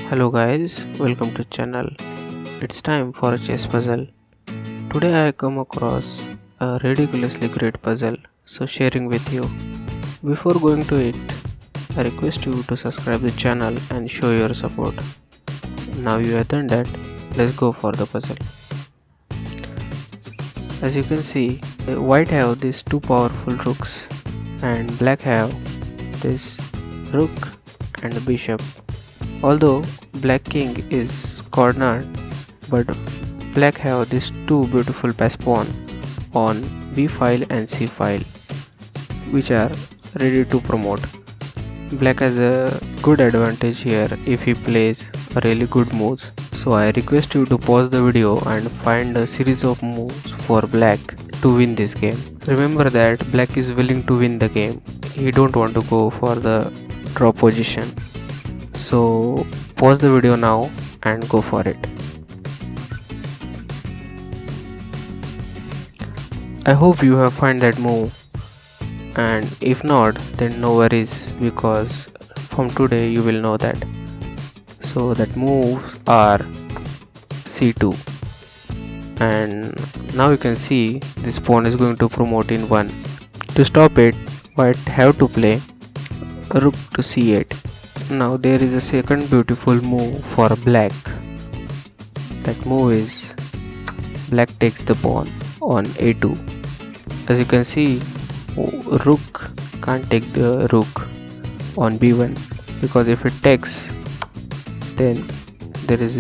Hello guys, welcome to channel. It's time for a chess puzzle. Today I come across a ridiculously great puzzle, so sharing with you. Before going to it, I request you to subscribe the channel and show your support. Now you have done that, let's go for the puzzle. As you can see, white have these two powerful rooks and black have this rook and the bishop. Although black king is cornered, but black have these two beautiful pass pawn on b file and c file, which are ready to promote. Black has a good advantage here if he plays a really good moves. So I request you to pause the video and find a series of moves for black to win this game. Remember that black is willing to win the game. He don't want to go for the draw position. So pause the video now and go for it. I hope you have found that move, and if not, then no worries, because from today you will know that. So that moves are c2, and now you can see this pawn is going to promote in 1. To stop it, white have to play rook to c8. Now there is a second beautiful move for black. That move is black takes the pawn on a2. As you can see, rook can't take the rook on b1, because if it takes, then there is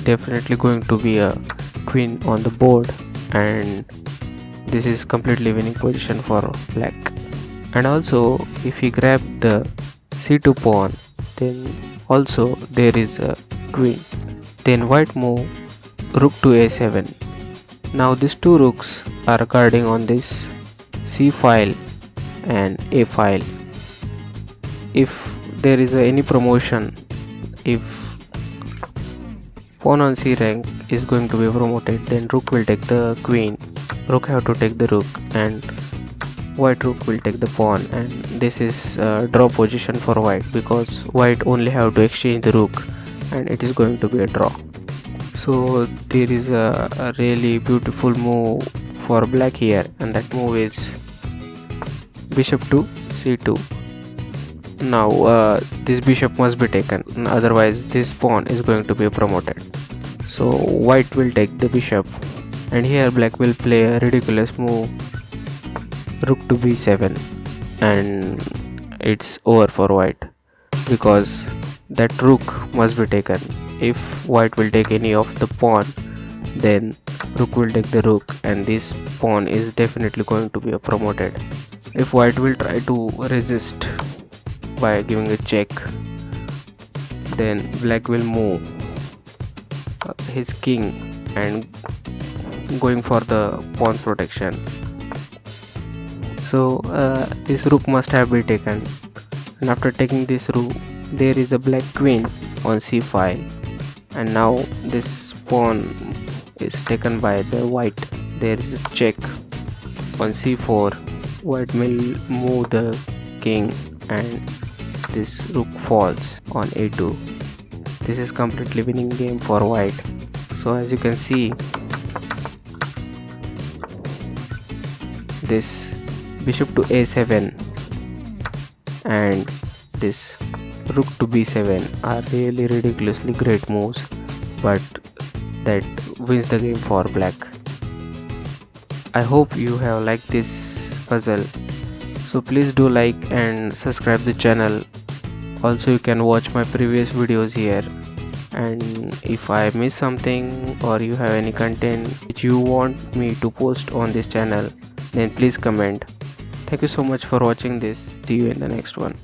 definitely going to be a queen on the board, and this is completely winning position for black. And also if he grab the c2 pawn, then also there is a queen. Then white move rook to a7. Now these two rooks are guarding on this c file and a file. If there is any promotion, if pawn on c rank is going to be promoted, then rook will take the queen, rook have to take the rook, and white rook will take the pawn, and this is a draw position for white, because white only have to exchange the rook and it is going to be a draw. So there is a really beautiful move for black here, and that move is bishop to c2. Now this bishop must be taken, otherwise this pawn is going to be promoted. So white will take the bishop, and here black will play a ridiculous move, rook to b7, and it's over for white, because that rook must be taken. If white will take any of the pawn, then rook will take the rook, and this pawn is definitely going to be promoted. If white will try to resist by giving a check, then black will move his king and going for the pawn protection. So this rook must have been taken, and after taking this rook, there is a black queen on c file, and now this pawn is taken by the white. There is a check on c4. White will move the king, and this rook falls on a2. This is completely winning game for white. So as you can see, this bishop to a7 and this rook to b7 are really ridiculously great moves, but that wins the game for black. I hope you have liked this puzzle, so please do like and subscribe the channel. Also you can watch my previous videos here, and if I miss something or you have any content which you want me to post on this channel, then please comment. Thank you so much for watching this. See you in the next one.